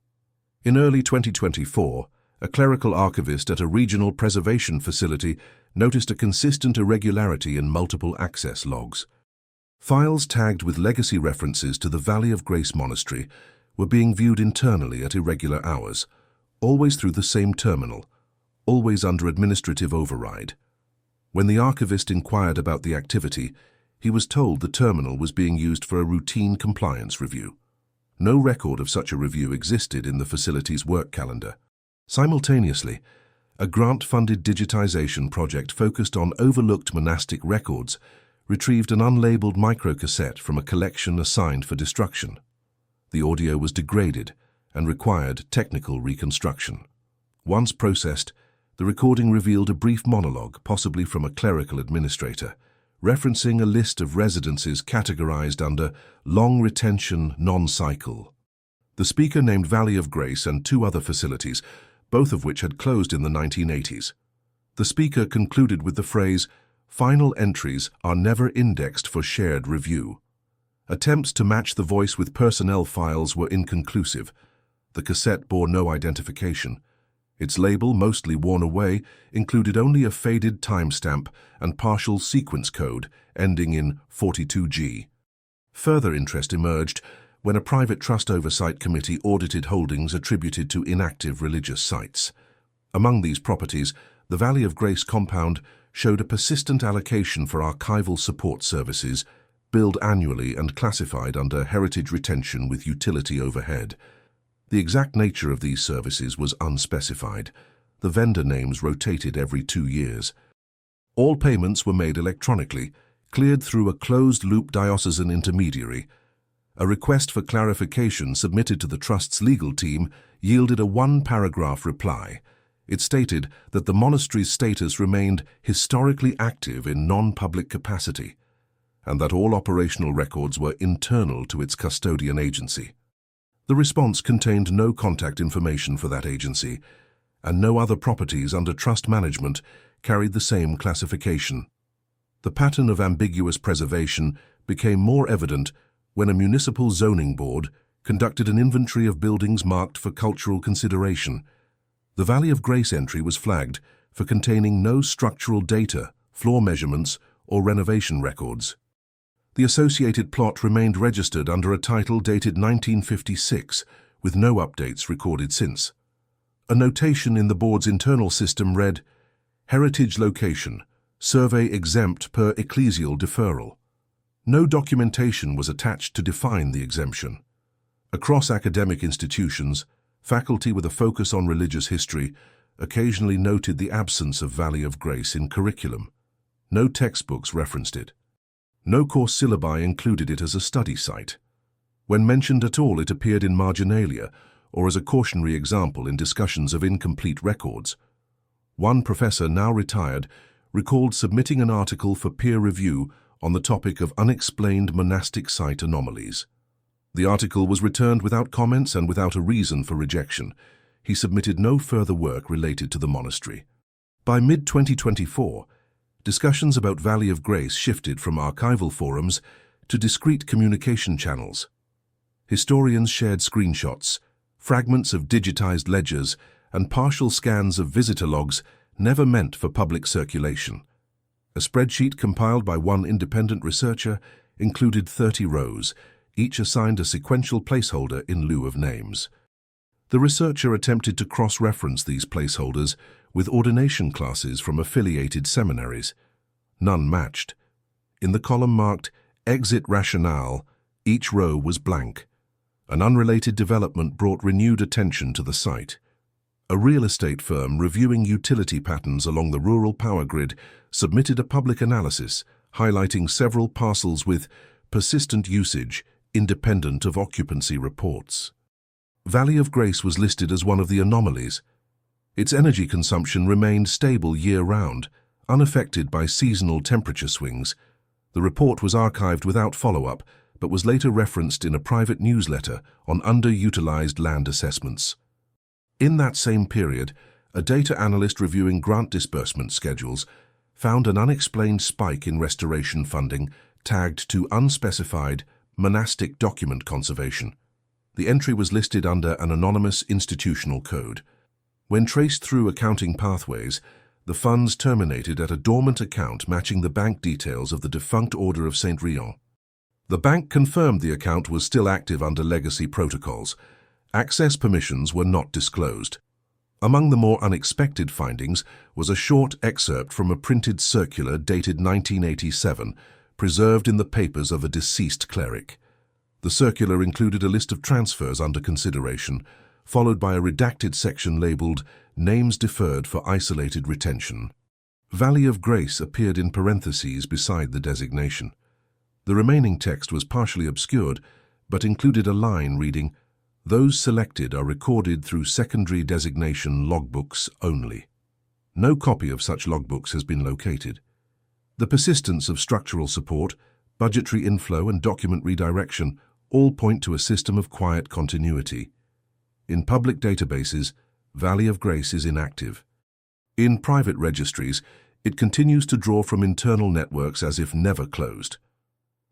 In early 2024, a clerical archivist at a regional preservation facility noticed a consistent irregularity in multiple access logs. Files tagged with legacy references to the Valley of Grace Monastery were being viewed internally at irregular hours, always through the same terminal, always under administrative override. When the archivist inquired about the activity, he was told the terminal was being used for a routine compliance review. No record of such a review existed in the facility's work calendar. Simultaneously, a grant-funded digitization project focused on overlooked monastic records retrieved an unlabeled microcassette from a collection assigned for destruction. The audio was degraded and required technical reconstruction. Once processed, the recording revealed a brief monologue, possibly from a clerical administrator, referencing a list of residences categorized under long retention non-cycle. The speaker named Valley of Grace and 2 other facilities, both of which had closed in the 1980s. The speaker concluded with the phrase, "Final entries are never indexed for shared review." Attempts to match the voice with personnel files were inconclusive. The cassette bore no identification. Its label, mostly worn away, included only a faded timestamp and partial sequence code ending in 42G. Further interest emerged when a private trust oversight committee audited holdings attributed to inactive religious sites. Among these properties, the Valley of Grace compound showed a persistent allocation for archival support services, billed annually and classified under heritage retention with utility overhead. The exact nature of these services was unspecified. The vendor names rotated every 2 years. All payments were made electronically, cleared through a closed-loop diocesan intermediary. A request for clarification submitted to the Trust's legal team yielded a 1-paragraph reply. It stated that the monastery's status remained historically active in non-public capacity, and that all operational records were internal to its custodian agency. The response contained no contact information for that agency, and no other properties under trust management carried the same classification. The pattern of ambiguous preservation became more evident when a municipal zoning board conducted an inventory of buildings marked for cultural consideration. The Valley of Grace entry was flagged for containing no structural data, floor measurements, or renovation records. The associated plot remained registered under a title dated 1956, with no updates recorded since. A notation in the board's internal system read, "Heritage location, survey exempt per ecclesial deferral." No documentation was attached to define the exemption. Across academic institutions, faculty with a focus on religious history occasionally noted the absence of Valley of Grace in curriculum. No textbooks referenced it. No course syllabi included it as a study site. When mentioned at all, it appeared in marginalia or as a cautionary example in discussions of incomplete records. One professor, now retired, recalled submitting an article for peer review on the topic of unexplained monastic site anomalies. The article was returned without comments and without a reason for rejection. He submitted no further work related to the monastery. By mid-2024, discussions about Valley of Grace shifted from archival forums to discrete communication channels. Historians shared screenshots, fragments of digitized ledgers, and partial scans of visitor logs never meant for public circulation. A spreadsheet compiled by one independent researcher included 30 rows, each assigned a sequential placeholder in lieu of names. The researcher attempted to cross-reference these placeholders with ordination classes from affiliated seminaries. None matched. In the column marked Exit Rationale, each row was blank. An unrelated development brought renewed attention to the site. A real estate firm reviewing utility patterns along the rural power grid submitted a public analysis highlighting several parcels with persistent usage independent of occupancy reports. Valley of Grace was listed as one of the anomalies. Its energy consumption remained stable year-round, unaffected by seasonal temperature swings. The report was archived without follow-up, but was later referenced in a private newsletter on underutilized land assessments. In that same period, a data analyst reviewing grant disbursement schedules found an unexplained spike in restoration funding tagged to unspecified monastic document conservation. The entry was listed under an anonymous institutional code. When traced through accounting pathways, the funds terminated at a dormant account matching the bank details of the defunct Order of St. Rion. The bank confirmed the account was still active under legacy protocols. Access permissions were not disclosed. Among the more unexpected findings was a short excerpt from a printed circular dated 1987, preserved in the papers of a deceased cleric. The circular included a list of transfers under consideration, followed by a redacted section labeled Names Deferred for Isolated Retention. Valley of Grace appeared in parentheses beside the designation. The remaining text was partially obscured, but included a line reading, "Those selected are recorded through secondary designation logbooks only." No copy of such logbooks has been located. The persistence of structural support, budgetary inflow, and document redirection all point to a system of quiet continuity. In public databases, Valley of Grace is inactive. In private registries, it continues to draw from internal networks as if never closed.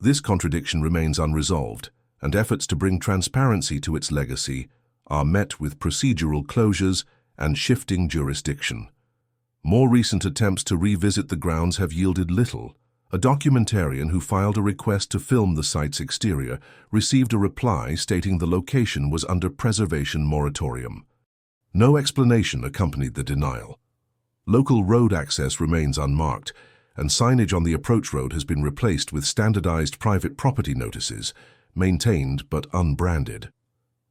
This contradiction remains unresolved, and efforts to bring transparency to its legacy are met with procedural closures and shifting jurisdiction. More recent attempts to revisit the grounds have yielded little. A documentarian who filed a request to film the site's exterior received a reply stating the location was under preservation moratorium. No explanation accompanied the denial. Local road access remains unmarked, and signage on the approach road has been replaced with standardized private property notices, maintained but unbranded.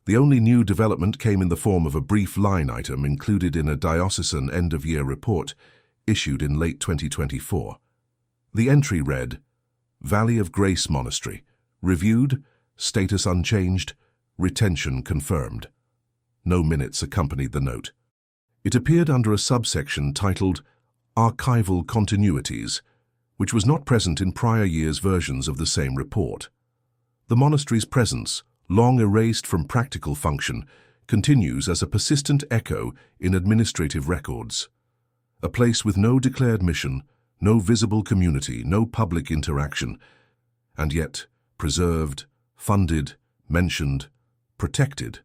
The only new development came in the form of a brief line item included in a diocesan end-of-year report issued in late 2024. The entry read, Valley of Grace Monastery, reviewed, status unchanged, retention confirmed. No minutes accompanied the note. It appeared under a subsection titled Archival Continuities, which was not present in prior years' versions of the same report. The monastery's presence, long erased from practical function, continues as a persistent echo in administrative records. A place with no declared mission, no visible community, no public interaction, and yet preserved, funded, mentioned, protected,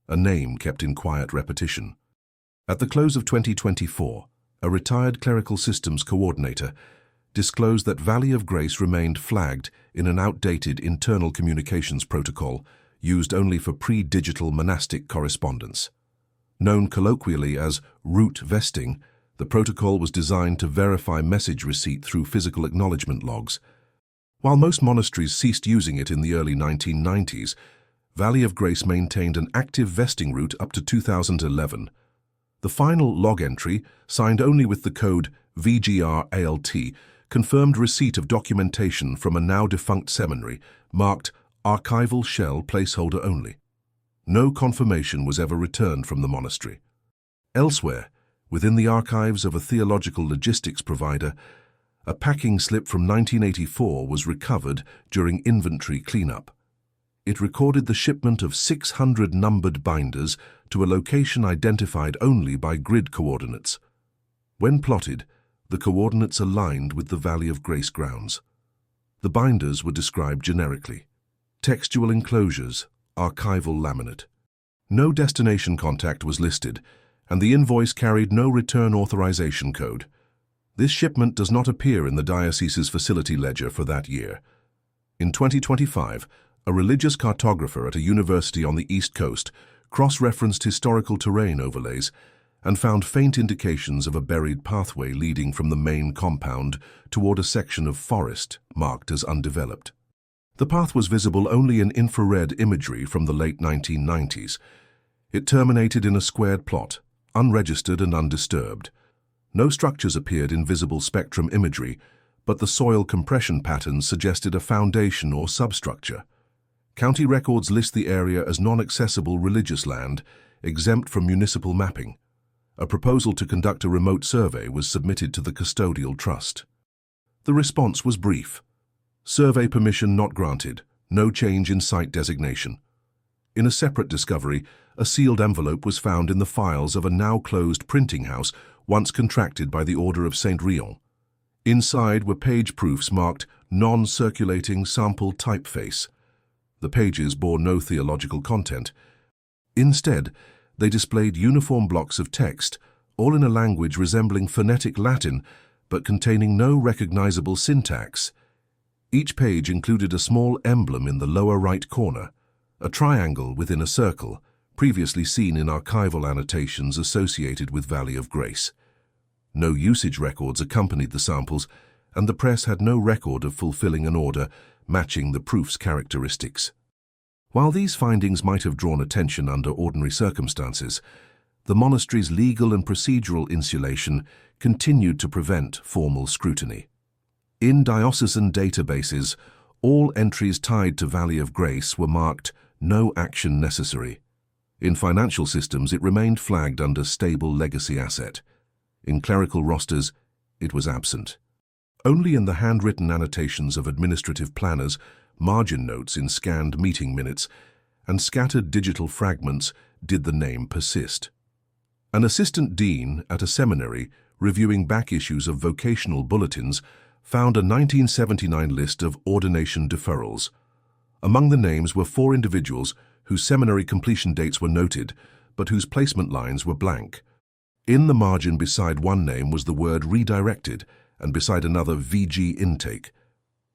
a name kept in quiet repetition. At the close of 2024, a retired clerical systems coordinator disclosed that Valley of Grace remained flagged in an outdated internal communications protocol used only for pre-digital monastic correspondence. Known colloquially as root vesting, the protocol was designed to verify message receipt through physical acknowledgement logs. While most monasteries ceased using it in the early 1990s, Valley of Grace maintained an active vesting route up to 2011. The final log entry, signed only with the code VGR-ALT, confirmed receipt of documentation from a now-defunct seminary marked Archival Shell Placeholder Only. No confirmation was ever returned from the monastery. Elsewhere, within the archives of a theological logistics provider, a packing slip from 1984 was recovered during inventory cleanup. It recorded the shipment of 600 numbered binders to a location identified only by grid coordinates. When plotted, the coordinates aligned with the Valley of Grace grounds. The binders were described generically. Textual enclosures, archival laminate. No destination contact was listed, and the invoice carried no return authorization code. This shipment does not appear in the diocese's facility ledger for that year. In 2025, a religious cartographer at a university on the East Coast cross-referenced historical terrain overlays and found faint indications of a buried pathway leading from the main compound toward a section of forest marked as undeveloped. The path was visible only in infrared imagery from the late 1990s. It terminated in a squared plot, unregistered and undisturbed. No structures appeared in visible spectrum imagery, but the soil compression patterns suggested a foundation or substructure. County records list the area as non-accessible religious land, exempt from municipal mapping. A proposal to conduct a remote survey was submitted to the custodial trust. The response was brief. Survey permission not granted. No change in site designation. In a separate discovery, a sealed envelope was found in the files of a now-closed printing house once contracted by the Order of St. Rion. Inside were page proofs marked non-circulating sample typeface. The pages bore no theological content. Instead, they displayed uniform blocks of text, all in a language resembling phonetic Latin, but containing no recognizable syntax. Each page included a small emblem in the lower right corner, a triangle within a circle, previously seen in archival annotations associated with Valley of Grace. No usage records accompanied the samples, and the press had no record of fulfilling an order matching the proof's characteristics. While these findings might have drawn attention under ordinary circumstances, the monastery's legal and procedural insulation continued to prevent formal scrutiny. In diocesan databases, all entries tied to Valley of Grace were marked "No action necessary." In financial systems, it remained flagged under stable legacy asset. In clerical rosters, it was absent. Only in the handwritten annotations of administrative planners, margin notes in scanned meeting minutes, and scattered digital fragments did the name persist. An assistant dean at a seminary reviewing back issues of vocational bulletins found a 1979 list of ordination deferrals. Among the names were 4 individuals whose seminary completion dates were noted, but whose placement lines were blank. In the margin beside one name was the word redirected, and beside another VG intake.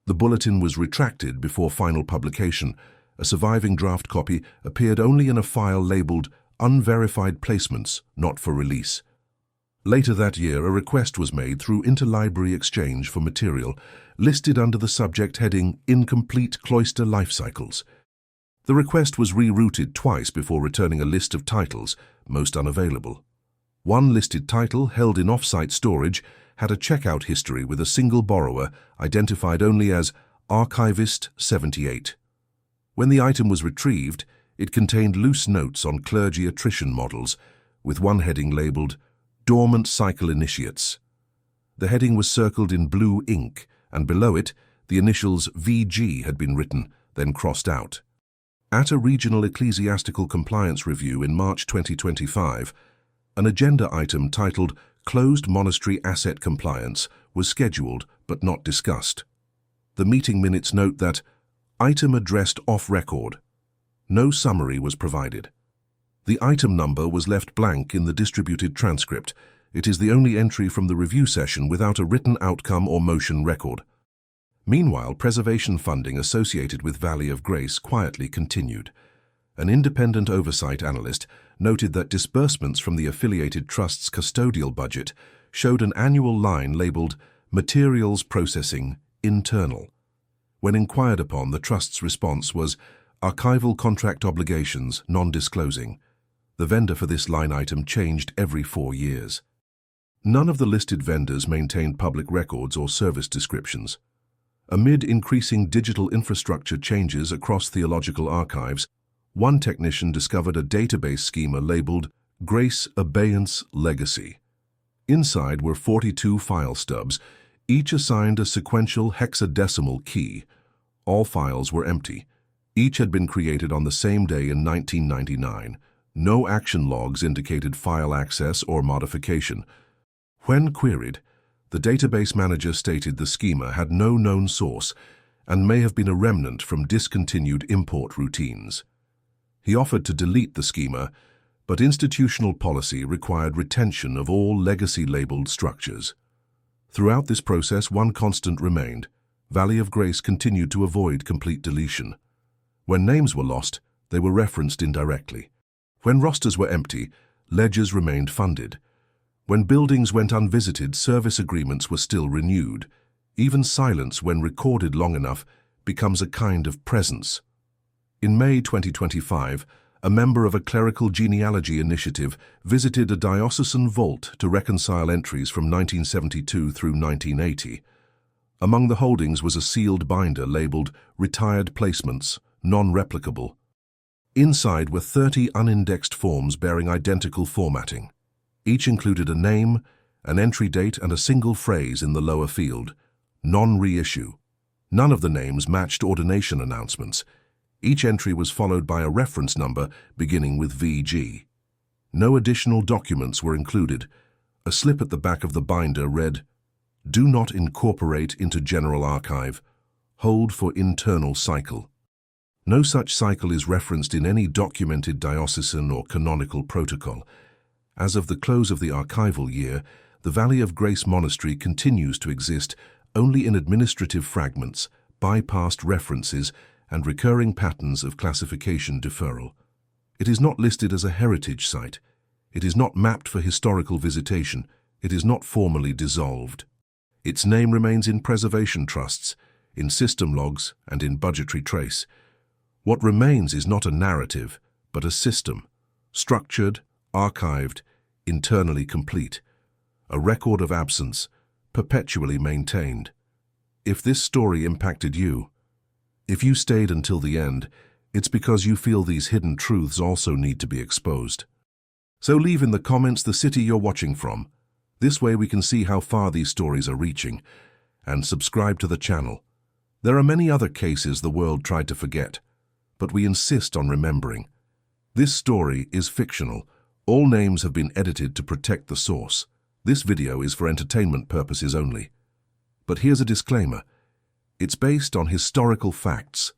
The bulletin was retracted before final publication. A surviving draft copy appeared only in a file labeled Unverified Placements, Not for Release. Later that year, a request was made through interlibrary exchange for material listed under the subject heading Incomplete Cloister Life Cycles. The request was rerouted twice before returning a list of titles, most unavailable. One listed title, held in off-site storage, had a checkout history with a single borrower identified only as Archivist 78. When the item was retrieved, it contained loose notes on clergy attrition models, with one heading labeled Dormant Cycle Initiates. The heading was circled in blue ink, and below it, the initials VG had been written, then crossed out. At a regional ecclesiastical compliance review in March 2025, an agenda item titled Closed Monastery Asset Compliance was scheduled but not discussed. The meeting minutes note that item addressed off record. No summary was provided. The item number was left blank in the distributed transcript. It is the only entry from the review session without a written outcome or motion record. Meanwhile, preservation funding associated with Valley of Grace quietly continued. An independent oversight analyst noted that disbursements from the affiliated trust's custodial budget showed an annual line labeled Materials Processing Internal. When inquired upon, the trust's response was Archival Contract Obligations Non-Disclosing. The vendor for this line item changed every 4 years. None of the listed vendors maintained public records or service descriptions. Amid increasing digital infrastructure changes across theological archives, one technician discovered a database schema labeled Grace Abeyance Legacy. Inside were 42 file stubs, each assigned a sequential hexadecimal key. All files were empty. Each had been created on the same day in 1999. No action logs indicated file access or modification. When queried, the database manager stated the schema had no known source and may have been a remnant from discontinued import routines. He offered to delete the schema, but institutional policy required retention of all legacy-labeled structures. Throughout this process, one constant remained. Valley of Grace continued to avoid complete deletion. When names were lost, they were referenced indirectly. When rosters were empty, ledgers remained funded. When buildings went unvisited, service agreements were still renewed. Even silence, when recorded long enough, becomes a kind of presence. In May 2025, a member of a clerical genealogy initiative visited a diocesan vault to reconcile entries from 1972 through 1980. Among the holdings was a sealed binder labeled Retired Placements, Non-Replicable. Inside were 30 unindexed forms bearing identical formatting. Each included a name, an entry date, and a single phrase in the lower field, non-reissue. None of the names matched ordination announcements. Each entry was followed by a reference number beginning with VG. No additional documents were included. A slip at the back of the binder read, "Do not incorporate into General Archive. Hold for internal cycle." No such cycle is referenced in any documented diocesan or canonical protocol. As of the close of the archival year, the Valley of Grace Monastery continues to exist only in administrative fragments, bypassed references, and recurring patterns of classification deferral. It is not listed as a heritage site. It is not mapped for historical visitation. It is not formally dissolved. Its name remains in preservation trusts, in system logs, and in budgetary trace. What remains is not a narrative, but a system, structured, archived, internally complete, a record of absence, perpetually maintained. If this story impacted you, if you stayed until the end, it's because you feel these hidden truths also need to be exposed. So leave in the comments the city you're watching from. This way we can see how far these stories are reaching, and subscribe to the channel. There are many other cases the world tried to forget, but we insist on remembering. This story is fictional. All names have been edited to protect the source. This video is for entertainment purposes only. But here's a disclaimer. It's based on historical facts,